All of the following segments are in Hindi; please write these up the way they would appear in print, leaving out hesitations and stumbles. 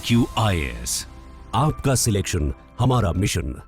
IQIS, आपका सिलेक्शन हमारा मिशन।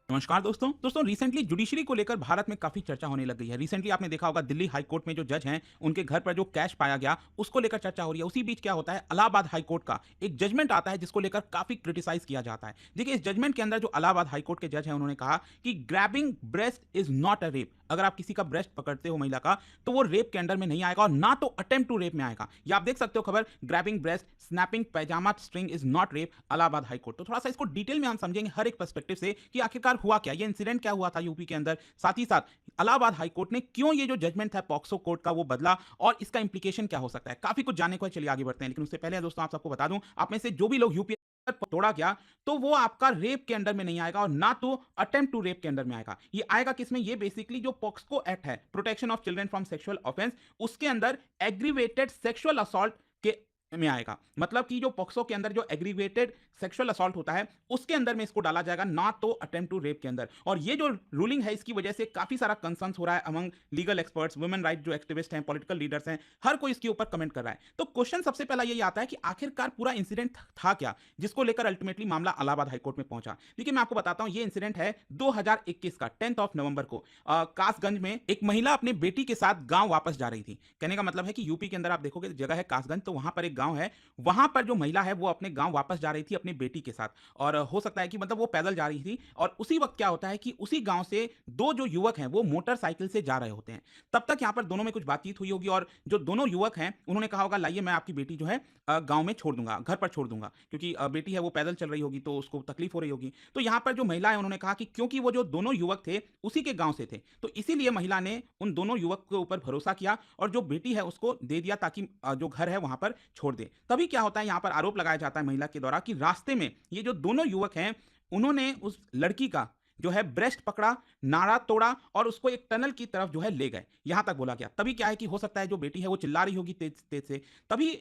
नमस्कार दोस्तों रिसेंटली जुडिशरी को लेकर भारत में काफी चर्चा होने लग गई है। रिसेंटली आपने देखा होगा दिल्ली हाई कोर्ट में जो जज हैं उनके घर पर जो कैश पाया गया उसको लेकर चर्चा हो रही है। उसी बीच क्या होता है, इलाहाबाद हाई कोर्ट का एक जजमेंट आता है जिसको लेकर काफी क्रिटिसाइज किया जाता है। देखिए, इस जजमेंट के अंदर जो इलाहाबाद हाई कोर्ट के जज हैं उन्होंने कहा कि grabbing breast is not a rape. अगर आप किसी का ब्रेस्ट पकड़ते हो महिला का तो वो रेप के अंडर में नहीं आएगा और ना तो अटेम्प्ट टू रेप में आएगा। ये आप देख सकते हो खबर, grabbing breast snapping pyjama string is not rape, Allahabad high court. तो थोड़ा सा इसको डिटेल में हम समझेंगे हर एक पर्सपेक्टिव से कि आखिरकार हुआ क्या, ये इंसिडेंट क्या हुआ था यूपी के अंदर, साथ ही साथ इलाहाबाद हाई कोर्ट ने क्यों ये जो जजमेंट था पॉक्सो कोर्ट का वो बदला और इसका इंप्लीकेशन क्या हो सकता है। काफी कुछ जानने को है, चलिए आगे बढ़ते हैं। लेकिन उससे पहले दोस्तों आप सबको बता दूं, आप में से जो भी लोग यूपी तोड़ा गया तो वो आपका रेप के अंडर में नहीं आएगा और ना तो अटेम्प्ट टू रेप के अंडर में आएगा। ये आएगा किसमें, ये बेसिकली जो पॉक्सको एक्ट है, protection of children from sexual offence, उसके अंदर एग्रीवेटेड सेक्सुअल असॉल्ट के में आएगा। मतलब कि जो पॉक्सो के अंदर जो एग्रीवेटेड सेक्सुअल असॉल्ट होता है उसके अंदर में इसको डाला जाएगा, ना तो अटेम्प्ट टू रेप के अंदर। और ये जो रूलिंग है इसकी वजह से काफी सारा कंसर्न्स हो रहा है among legal experts, women right जो एक्टिविस्ट हैं, पॉलिटिकल लीडर्स हैं, हर कोई इसके ऊपर कमेंट कर रहा है। तो क्वेश्चन सबसे पहला यही आता है कि आखिरकार पूरा इंसिडेंट था क्या जिसको लेकर अल्टीमेटली मामला इलाहाबाद हाईकोर्ट में पहुंचा। देखिए, मैं आपको बताता हूं, ये इंसिडेंट है 2021 का 10 नवंबर को कासगंज में एक महिला अपने बेटी के साथ गांव वापस जा रही थी। कहने का मतलब है कि यूपी के अंदर आप देखोगे जगह है कासगंज, तो वहां पर एक गांव है, वहां पर जो महिला है वो अपने गांव वापस जा रही थी अपनी बेटी के साथ। और हो सकता है कि मतलब वो पैदल जा रही थी और उसी वक्त क्या होता है कि उसी गांव से दो जो युवक हैं वो मोटरसाइकिल से जा रहे होते हैं। तब तक यहां पर दोनों में कुछ बातचीत हुई होगी और जो दोनों युवक हैं उन्होंने कहा होगा लाइए मैं आपकी बेटी जो है गांव में छोड़ दूंगा, घर पर छोड़ दूंगा, क्योंकि बेटी है वो पैदल चल रही होगी तो उसको तकलीफ हो रही होगी। तो यहां पर जो महिला है उन्होंने कहा कि क्योंकि वो जो दोनों युवक थे उसी के गांव से थे तो इसीलिए महिला ने उन दोनों युवक के ऊपर भरोसा किया और जो बेटी है उसको दे दिया ताकि जो घर है वहां पर छोड़ दे। तभी क्या होता है, यहां पर आरोप लगाया जाता है महिला के द्वारा कि रास्ते में ये जो दोनों युवक हैं उन्होंने उस लड़की का जो है ब्रेस्ट पकड़ा, नाड़ा तोड़ा और उसको एक टनल की तरफ जो है ले गए, यहां तक बोला गया। तभी क्या है कि हो सकता है जो बेटी है वो चिल्ला रही होगी तेज तेज से, तभी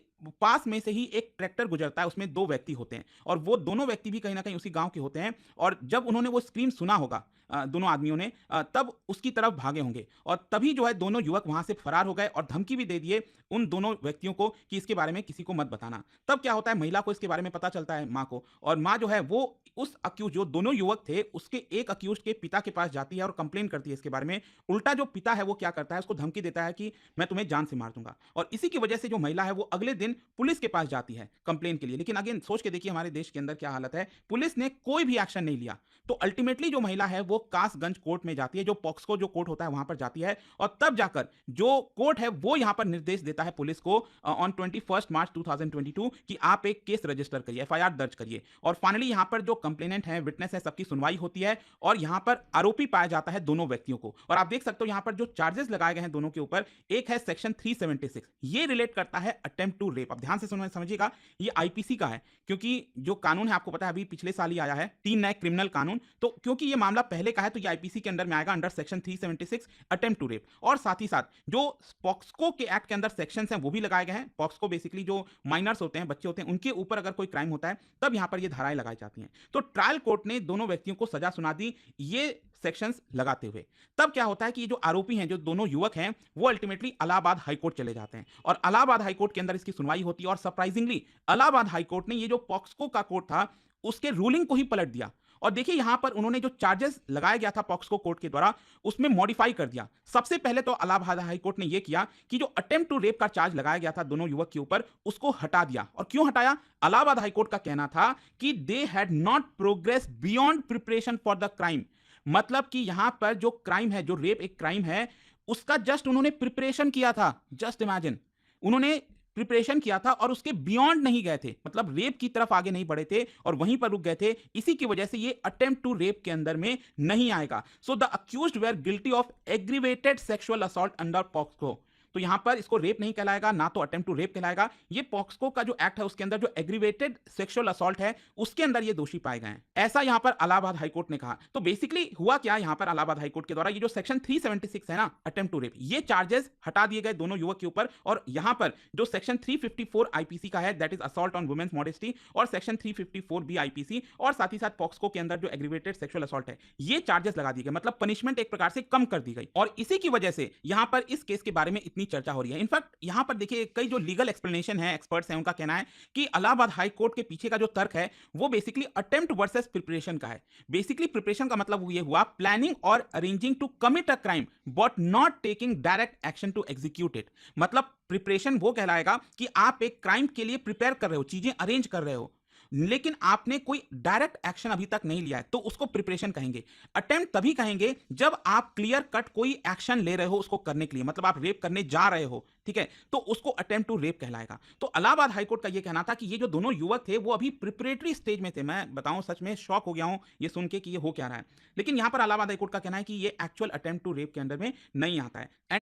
पास में से ही एक ट्रैक्टर गुजरता है, उसमें दो व्यक्ति होते हैं और वो दोनों व्यक्ति भी कहीं ना कहीं उसी गांव के होते हैं। और जब उन्होंने वो स्क्रीम सुना होगा दोनों आदमियों ने, तब उसकी तरफ भागे होंगे और तभी जो है दोनों युवक वहां से फरार हो गए और धमकी भी दे दिए उन दोनों व्यक्तियों को कि इसके बारे में किसी को मत बताना। तब क्या होता है, महिला को इसके बारे में पता चलता है, माँ को, और माँ जो है वो उस अक्यूज जो दोनों युवक थे उसके एक अक्यूज के पिता के पास जाती है और कंप्लेन करती है इसके बारे में। उल्टा जो पिता है वो क्या करता है, उसको धमकी देता है कि मैं तुम्हें जान से मार दूंगा। और इसी की वजह से जो महिला है वो अगले दिन पुलिस के पास जाती है कंप्लेन के लिए। लेकिन अगेन सोच के देखिए हमारे देश के अंदर क्या हालत है, पुलिस ने कोई भी एक्शन नहीं लिया। तो अल्टीमेटली जो महिला है वो कासगंज कोर्ट में जाती है, जो पॉक्सको जो कोर्ट होता है वहां पर जाती है और तब जाकर जो कोर्ट है वो यहां पर निर्देश देता है पुलिस को ऑन 21 मार्च 2022 कि आप एक केस रजिस्टर करिए, एफआईआर दर्ज करिए। और फाइनली यहां पर जो कंप्लेनेंट है, विटनेस है, सबकी सुनवाई होती है और यहां पर आरोपी पाया जाता है दोनों व्यक्तियों को। और आप देख सकते हो यहां पर जो चार्जेस लगाए गए हैं दोनों के ऊपर, एक है सेक्शन 376, ये रिलेट करता है अटेम्प्ट टू रेप। अब ध्यान से समझिएगा, ये आईपीसी का है क्योंकि जो कानून है आपको पता है अभी पिछले साल ही आया है, 3 नए क्रिमिनल कानून। तो क्योंकि ये मामला पहले का है तो ये आईपीसी के अंदर में आएगा under section 376 attempt to rape. और साथ ही साथ जो पॉक्सको के एक्ट के अंदर सेक्शंस हैं वो भी लगाए गए हैं। पॉक्सको बेसिकली जो माइनर्स होते हैं, बच्चे होते हैं, उनके ऊपर अगर कोई क्राइम होता है तब यहां पर ये धाराएं लगाई जाती हैं। तो ट्रायल कोर्ट ने दोनों व्यक्तियों को सजा सुना दी ये सेक्शंस लगाते हुए। तब क्या होता है कि ये जो आरोपी हैं, जो दोनों युवक हैं, वो अल्टीमेटली इलाहाबाद हाईकोर्ट चले जाते हैं और इलाहाबाद हाईकोर्ट के अंदर इसकी सुनवाई होती है। और सरप्राइजिंगली इलाहाबाद हाईकोर्ट ने ये जो पॉक्सको का कोर्ट था उसके रूलिंग को ही पलट दिया। और देखिए यहां पर उन्होंने जो चार्जेस लगाया गया था पॉक्सको कोर्ट के द्वारा उसमें मॉडिफाई कर दिया। सबसे पहले तो इलाहाबाद हाईकोर्ट ने यह किया कि जो अटेम्प्ट टू रेप का चार्ज लगाया गया था दोनों युवक के ऊपर उसको हटा दिया। और क्यों हटाया, इलाहाबाद हाईकोर्ट का कहना था कि they had not progress beyond preparation for the crime. मतलब कि यहां पर जो क्राइम है, जो रेप एक क्राइम है, उसका जस्ट उन्होंने प्रिपरेशन किया था। जस्ट इमेजिन, उन्होंने प्रिपरेशन किया था और उसके बियॉन्ड नहीं गए थे, मतलब रेप की तरफ आगे नहीं बढ़े थे और वहीं पर रुक गए थे। इसी की वजह से ये अटेम्प्ट टू रेप के अंदर में नहीं आएगा। So the accused were guilty of aggravated sexual assault under POCSO. तो यहां पर इसको रेप नहीं कहलाएगा, ना तो अटेम्प्ट टू रेप कहलाएगा। ये पॉक्सको का जो एक्ट है उसके अंदर जो एग्रीवेटेड सेक्सुअल असॉल्ट है उसके अंदर ये दोषी पाए गए हैं, ऐसा यहां पर इलाहाबाद हाईकोर्ट ने कहा। तो बेसिकली हुआ क्या यहां पर इलाहाबाद हाईकोर्ट के द्वारा, ये जो सेक्शन 376 है ना अटेम्प्ट टू रेप, ये चार्जेस हटा दिए गए दोनों युवक के ऊपर और यहां पर जो सेक्शन 354 आईपीसी का है that is assault on women's modesty और सेक्शन 354 बी आईपीसी और साथ ही साथ पॉक्सको के अंदर जो एग्रीवेटेड सेक्सुअल असॉल्ट है ये चार्जेस लगा दिए गए, मतलब पनिशमेंट एक प्रकार से कम कर दी गई। और इसी की वजह से यहां पर इस केस के बारे में इतनी बीच चर्चा हो रही है। इनफैक्ट यहाँ पर देखिए कई जो लीगल एक्सप्लेनेशन है, एक्सपर्ट्स हैं, उनका कहना है कि इलाहाबाद हाई कोर्ट के पीछे का जो तर्क है वो बेसिकली अटेम्प्ट वर्सेस प्रिपरेशन का है। बेसिकली प्रिपरेशन का मतलब ये हुआ प्लानिंग और arranging to commit a crime but not taking direct action to execute it. मतलब प्रिपरेशन वो कहलाएगा कि आप एक क्राइम के लिए प्रिपेयर कर रहे हो, चीजें अरेंज कर रहे हो, लेकिन आपने कोई डायरेक्ट एक्शन अभी तक नहीं लिया है, तो उसको प्रिपरेशन कहेंगे। अटेम्प्ट तभी कहेंगे जब आप क्लियर कट कोई एक्शन ले रहे हो उसको करने के लिए, मतलब आप रेप करने जा रहे हो, ठीक है, तो उसको अटेम्प्ट टू रेप कहलाएगा। तो इलाहाबाद हाईकोर्ट का यह कहना था कि ये जो दोनों युवक थे वो अभी प्रिपरेटरी स्टेज में थे। मैं बताऊं सच में शॉक हो गया हूं ये सुन के कि ये हो क्या रहा है, लेकिन यहां पर इलाहाबाद हाईकोर्ट का कहना है कि ये एक्चुअल अटेम्प्ट टू रेप के अंदर में नहीं आता है।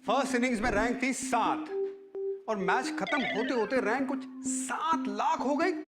फर्स्ट इनिंग्स में रैंक थी 7 और मैच खत्म होते होते रैंक कुछ 7 लाख हो गई।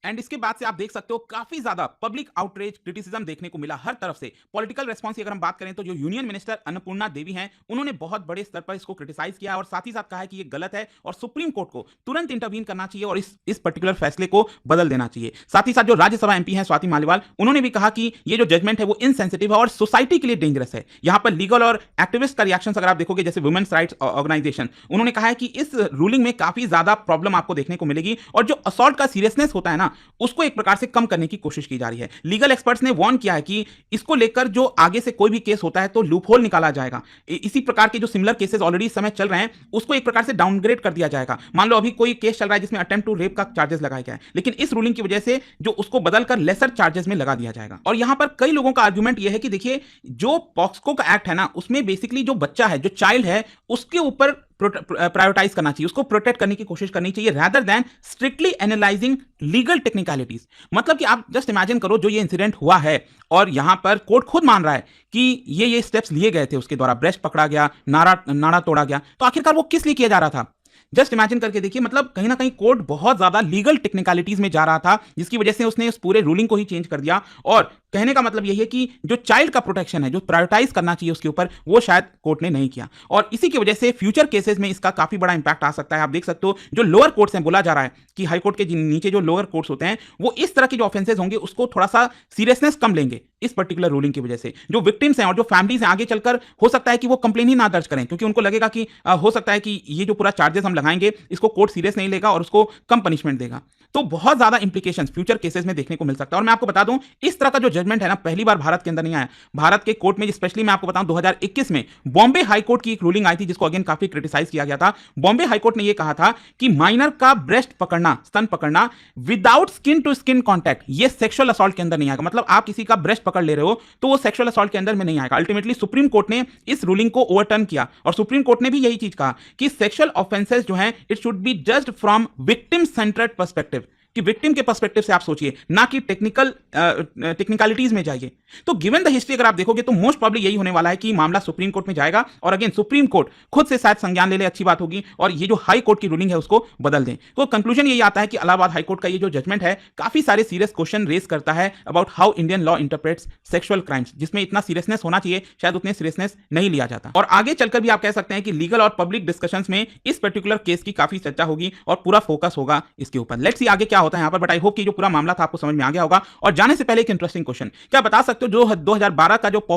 एंड इसके बाद से आप देख सकते हो काफी ज्यादा पब्लिक आउटरीच क्रिटिसिज्म देखने को मिला हर तरफ से। पॉलिटिकल रेस्पॉन्स की अगर हम बात करें तो जो यूनियन मिनिस्टर अन्नपूर्णा देवी हैं उन्होंने बहुत बड़े स्तर पर इसको क्रिटिसाइज किया और साथ ही साथ कहा है कि ये गलत है और सुप्रीम कोर्ट को तुरंत इंटरवीन करना चाहिए और इस पर्टिकुलर फैसले को बदल देना चाहिए। साथ ही साथ जो राज्यसभा एमपी हैं स्वाति मालीवाल, उन्होंने भी कहा कि ये जो जजमेंट है वो इनसेंसिटिव है और सोसाइटी के लिए डेंजरस है। यहां पर लीगल और एक्टिविस्ट का रिएक्शन अगर आप देखोगे, जैसे वुमेन्स राइट्स ऑर्गेनाइजेशन, उन्होंने कहा है कि इस रूलिंग में काफी ज्यादा प्रॉब्लम आपको देखने को मिलेगी और जो असॉल्ट का सीरियसनेस होता है ना, उसको एक प्रकार से कम करने की कोशिश की जा रही है। लीगल एक्सपर्ट्स ने वार्न किया है कि इसको लेकर जो आगे से कोई भी केस होता है तो लूपहोल निकाला जाएगा। इसी प्रकार के जो सिमिलर केसेस ऑलरेडी इस समय चल रहे हैं उसको एक प्रकार से डाउनग्रेड कर दिया जाएगा। मान लो अभी कोई केस चल रहा है जिसमें अटेम्प्ट टू रेप का चार्जेस लगाया गया है, लेकिन इस रूलिंग की वजह से जो उसको बदलकर लेसर चार्जेस में लगा दिया जाएगा। और यहां पर कई लोगों का आर्गुमेंट यह है कि देखिए जो पॉक्सको का एक्ट है ना, उसमें बेसिकली जो बच्चा है, जो चाइल्ड है, उसके ऊपर प्रायोरिटाइज करना चाहिए, उसको प्रोटेक्ट करने की कोशिश करनी चाहिए rather than strictly analysing legal technicalities. मतलब कि आप जस्ट इमेजिन करो जो ये इंसिडेंट हुआ है और यहां पर कोर्ट खुद मान रहा है कि ये स्टेप्स लिए गए थे, उसके द्वारा ब्रेस्ट पकड़ा गया, नाड़ा तोड़ा गया, तो आखिरकार वो किस लिए किया जा रहा था? जस्ट इमेजिन करके देखिए, मतलब कहीं ना कहीं कोर्ट बहुत ज्यादा लीगल टेक्निकलिटीज में जा रहा था, जिसकी वजह से उसने उस पूरे रूलिंग को ही चेंज कर दिया। और कहने का मतलब यही है कि जो चाइल्ड का प्रोटेक्शन है, जो प्रायोरिटाइज करना चाहिए उसके ऊपर, वो शायद कोर्ट ने नहीं किया और इसी की वजह से फ्यूचर केसेस में इसका काफी बड़ा इंपैक्ट आ सकता है। आप देख सकते हो जो लोअर कोर्ट्स हैं, बोला जा रहा है कि हाई कोर्ट के नीचे जो लोअर कोर्ट्स होते हैं वो इस तरह के जो ऑफेंसेस होंगे उसको थोड़ा सा सीरियसनेस कम लेंगे इस पर्टिकुलर रूलिंग की वजह से। जो विक्टिम्स हैं और जो फैमिलीज हैं आगे चलकर हो सकता है कि वो कंप्लेन ही ना दर्ज करें, क्योंकि उनको लगेगा कि हो सकता है कि ये जो पूरा चार्जेस हम लगाएंगे इसको कोर्ट सीरियस नहीं लेगा और उसको कम पनिशमेंट देगा। तो बहुत ज्यादा इंप्लीकेशंस फ्यूचर केसेस में देखने को मिल सकता है। और मैं आपको बता दूं, इस तरह का जो जजमेंट है ना, पहली बार भारत के अंदर नहीं आया। भारत के कोर्ट में स्पेशली मैं आपको बताऊं 2021 में बॉम्बे हाई कोर्ट की एक रूलिंग आई थी जिसको अगेन काफी क्रिटिसाइज किया गया था। बॉम्बे हाई कोर्ट ने यह कहा था कि माइनर का ब्रेस्ट पकड़ना, स्तन पकड़ना without skin to skin contact, ये सेक्सुअल असॉल्ट के अंदर नहीं आएगा। मतलब आप किसी का ब्रेस्ट पकड़ ले रहे हो तो वो सेक्सुअल असॉल्ट के अंदर में नहीं आएगा। अल्टीमेटली सुप्रीम कोर्ट ने इस रूलिंग को ओवरटर्न किया और सुप्रीम कोर्ट ने भी यही चीज कहा कि सेक्सुअल ऑफेंसेस जो हैं it should be judged from victim centred perspective, कि विक्टिम के पर्सपेक्टिव से आप सोचिए, ना कि टेक्निकलिटीज में जाइए। तो गिवन द हिस्ट्री अगर आप देखोगे तो मोस्ट प्रॉब्ली यही होने वाला है कि मामला सुप्रीम कोर्ट में जाएगा और अगेन सुप्रीम कोर्ट खुद से शायद संज्ञान ले ले, अच्छी बात होगी, और ये जो हाई कोर्ट की रूलिंग है उसको बदल दें। तो कंक्लूजन यही आता है कि इलाहाबाद हाई कोर्ट का ये जो जजमेंट है काफी सारे सीरियस क्वेश्चन रेज करता है about how Indian law interprets sexual crimes, जिसमें इतना सीरियसनेस होना चाहिए शायद उतने सीरियसनेस नहीं लिया जाता। और आगे चलकर भी आप कह सकते हैं कि लीगल और पब्लिक डिस्कशंस में इस पर्टिकुलर केस की काफी चर्चा होगी और पूरा फोकस होगा इसके ऊपर। लेट्स सी आगे क्या होता है यहाँ पर, बट आई होप कि जो पूरा मामला था आपको समझ में आ गया होगा। और जाने से पहले एक इंटरेस्टिंग क्वेश्चन, क्या बता सकते हो जो 2012 का जो